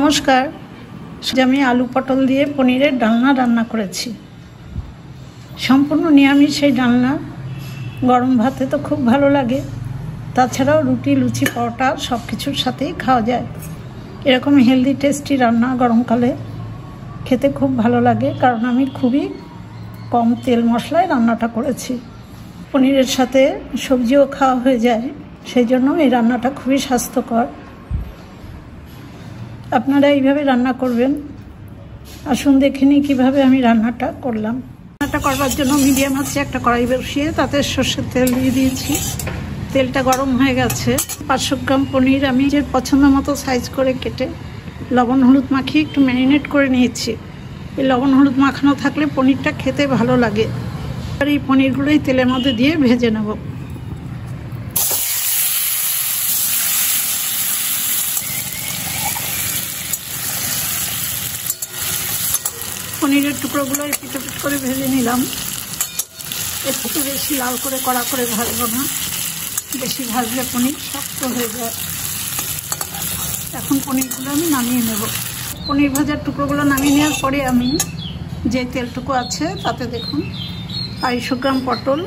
নমস্কার। আমি আলু পটল দিয়ে পনিরের ডালনা রান্না করেছি। সম্পূর্ণ নিরামিষ সেই ডালনা গরম ভাতে তো খুব ভালো লাগে, তাছাড়াও রুটি, লুচি, পরোটা সব কিছুর সাথেই খাওয়া যায়। এরকম হেলদি টেস্টি রান্না গরমকালে খেতে খুব ভালো লাগে, কারণ আমি খুবই কম তেল মশলায় রান্নাটা করেছি। পনিরের সাথে সবজিও খাওয়া হয়ে যায়, সেই জন্য এই রান্নাটা খুবই স্বাস্থ্যকর। আপনারা এইভাবে রান্না করবেন। আসুন দেখে নিই কীভাবে আমি রান্নাটা করলাম। রান্নাটা করবার জন্য মিডিয়াম আঁচে একটা কড়াই বসিয়ে তাতে সর্ষের তেল দিয়ে দিয়েছি। তেলটা গরম হয়ে গেছে। 500 গ্রাম পনির আমি নিজের পছন্দ মতো সাইজ করে কেটে লবণ হলুদ মাখিয়ে একটু ম্যারিনেট করে নিয়েছি। এই লবণ হলুদ মাখানো থাকলে পনিরটা খেতে ভালো লাগে। আর এই পনিরগুলোই তেলের মধ্যে দিয়ে ভেজে নেব। পনিরের টুকরোগুলো পিট করে ভেজে নিলাম। এর থেকে বেশি লাল করে কড়া করে ভাজবো না, বেশি ভাজলে পনির শক্ত হয়ে যায়। এখন পনিরগুলো আমি নামিয়ে নেব। পনির ভাজার টুকরোগুলো নামিয়ে নেওয়ার পরে আমি যে তেলটুকু আছে তাতে দেখুন 250 গ্রাম পটল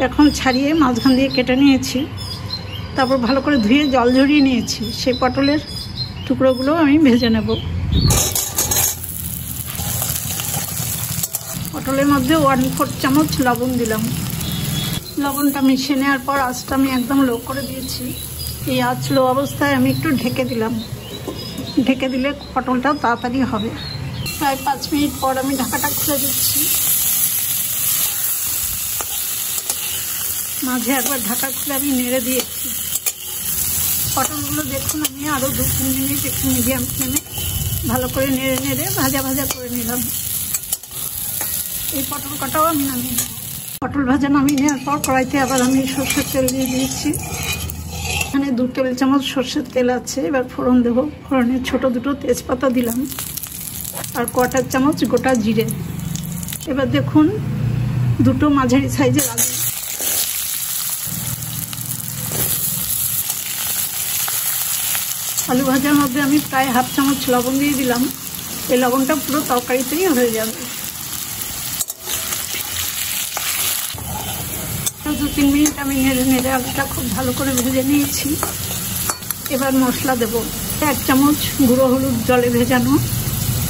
এখন ছাড়িয়ে মাঝখান দিয়ে কেটে নিয়েছি। তারপর ভালো করে ধুয়ে জল ঝরিয়ে নিয়েছি। সেই পটলের টুকরোগুলো আমি ভেজে নেব। পটলের মধ্যে 1/4 চামচ লবণ দিলাম। লবণটা মিশিয়ে নেওয়ার পর আঁচটা আমি একদম লো করে দিয়েছি। এই আঁচ লো অবস্থায় আমি একটু ঢেকে দিলাম। ঢেকে দিলে পটলটা তাড়াতাড়ি হবে। প্রায় 5 মিনিট পর আমি ঢাকাটা খুলে দিচ্ছি। মাঝে একবার ঢাকা খুলে আমি নেড়ে দিয়েছি। পটলগুলো দেখুন আমি আরও 2-3 মিনিট একটু মিডিয়াম ফ্লেমে ভালো করে নেড়ে নেড়ে ভাজা ভাজা করে নিলাম। এই পটল কটাও আমি নামিয়ে নেব। পটল ভাজা নামিয়ে নেওয়ার পর কড়াইতে আবার আমি সর্ষের তেল দিয়ে দিয়েছি। এখানে 2 টেবিল চামচ সর্ষের তেল আছে। এবার ফোড়ন দেবো। ফোড়নে ছোট 2 তেজপাতা দিলাম আর 1/4 চামচ গোটা জিরে। এবার দেখুন 2 মাঝারি সাইজের আলু। আলু ভাজার মধ্যে আমি প্রায় 1/2 চামচ লবণ দিয়ে দিলাম। এই লবণটা পুরো তরকারিতেই হয়ে যাবে। 2-3 মিনিট আমি নেড়ে নেড়ে আলুটা খুব ভালো করে ভেজে নিয়েছি। এবার মশলা দেব। 1 চামচ গুঁড়ো হলুদ জলে ভেজানো,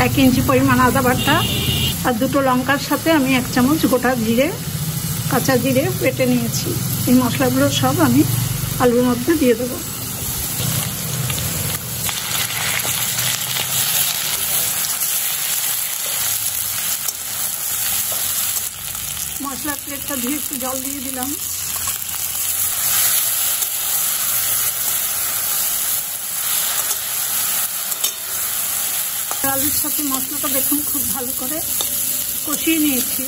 1 ইঞ্চি পরিমাণ আদা বাটা আর 2 লঙ্কার সাথে আমি 1 চামচ গোটা জিরে, কাঁচা জিরে বেটে নিয়েছি। এই মশলাগুলো সব আমি আলুর মধ্যে দিয়ে দেবো। মশলার প্লেটটা ধুয়ে একটু জল দিয়ে দিলাম। আলুর সাথে মশলাটা দেখুন খুব ভালো করে কষিয়ে নিয়েছি।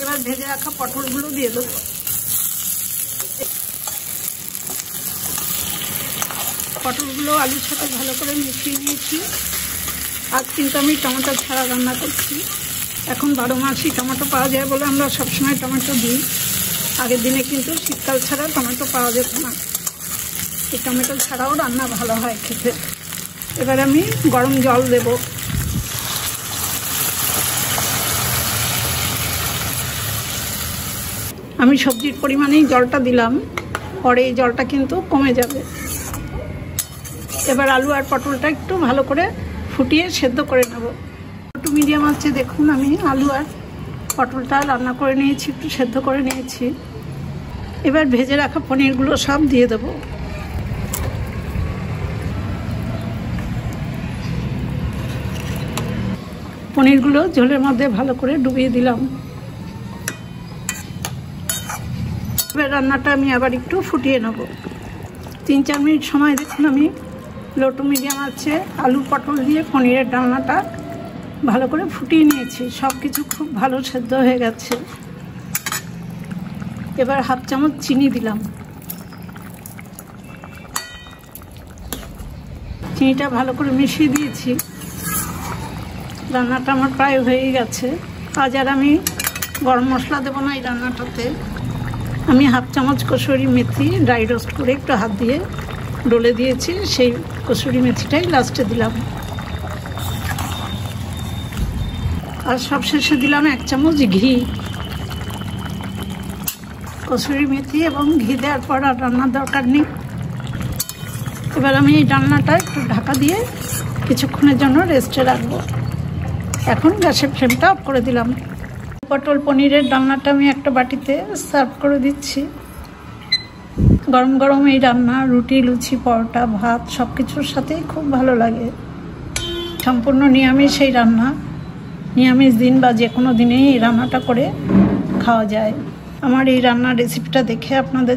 এবার ভেজে রাখা পটলগুলো দিয়ে দেবো। পটলগুলো আলুর সাথে ভালো করে মিশিয়ে নিয়েছি। আজ কিন্তু আমি টমেটো ছাড়া রান্না করছি। এখন 12 মাসই টমেটো পাওয়া যায় বলে আমরা সবসময় টমেটো দিই। আগের দিনে কিন্তু শীতকাল ছাড়া টমেটো পাওয়া যেত না। এই টমেটো ছাড়াও রান্না ভালো হয় খেতে। এবার আমি গরম জল দেব। আমি সবজির পরিমাণেই জলটা দিলাম, পরে এই জলটা কিন্তু কমে যাবে। এবার আলু আর পটলটা একটু ভালো করে ফুটিয়ে সেদ্ধ করে নেব। একটু মিডিয়াম আছে দেখুন আমি আলু আর পটলটা রান্না করে নিয়েছি, একটু সেদ্ধ করে নিয়েছি। এবার ভেজে রাখা পনিরগুলো সব দিয়ে দেব। পনিরগুলো ঝোলের মধ্যে ভালো করে ডুবিয়ে দিলাম। এবার রান্নাটা আমি আবার একটু ফুটিয়ে নেব। 3-4 মিনিট সময় দেখুন আমি লো টু মিডিয়াম আছে আলু পটল দিয়ে পনিরের ডালনাটা ভালো করে ফুটিয়ে নিয়েছি। সব কিছু খুব ভালো সেদ্ধ হয়ে গেছে। এবার 1/2 চামচ চিনি দিলাম। চিনিটা ভালো করে মিশিয়ে দিয়েছি। রান্নাটা আমার প্রায় হয়ে গেছে। আজ আর আমি গরম মশলা দেবো না এই রান্নাটাতে। আমি 1/2 চামচ কসুরি মেথি ড্রাই রোস্ট করে একটু হাত দিয়ে ডলে দিয়েছি, সেই কসুরি মেথিটাই লাস্টে দিলাম। আর সবশেষে দিলাম 1 চামচ ঘি। কসুরি মেথি এবং ঘি দেওয়ার পর আর রান্নার দরকার নেই। এবার আমি এই রান্নাটা একটু ঢাকা দিয়ে কিছুক্ষণের জন্য রেস্টে রাখবো। এখন গ্যাসের ফ্লেমটা অফ করে দিলাম। পটল পনিরের রান্নাটা আমি একটা বাটিতে সার্ভ করে দিচ্ছি। গরম গরম এই রান্না রুটি, লুচি, পরোটা, ভাত সব কিছুর সাথেই খুব ভালো লাগে। সম্পূর্ণ নিরামিষ এই রান্না, নিরামিষ দিন বা যে কোনো দিনেই এই রান্নাটা করে খাওয়া যায়। আমার এই রান্নার রেসিপিটা দেখে আপনাদের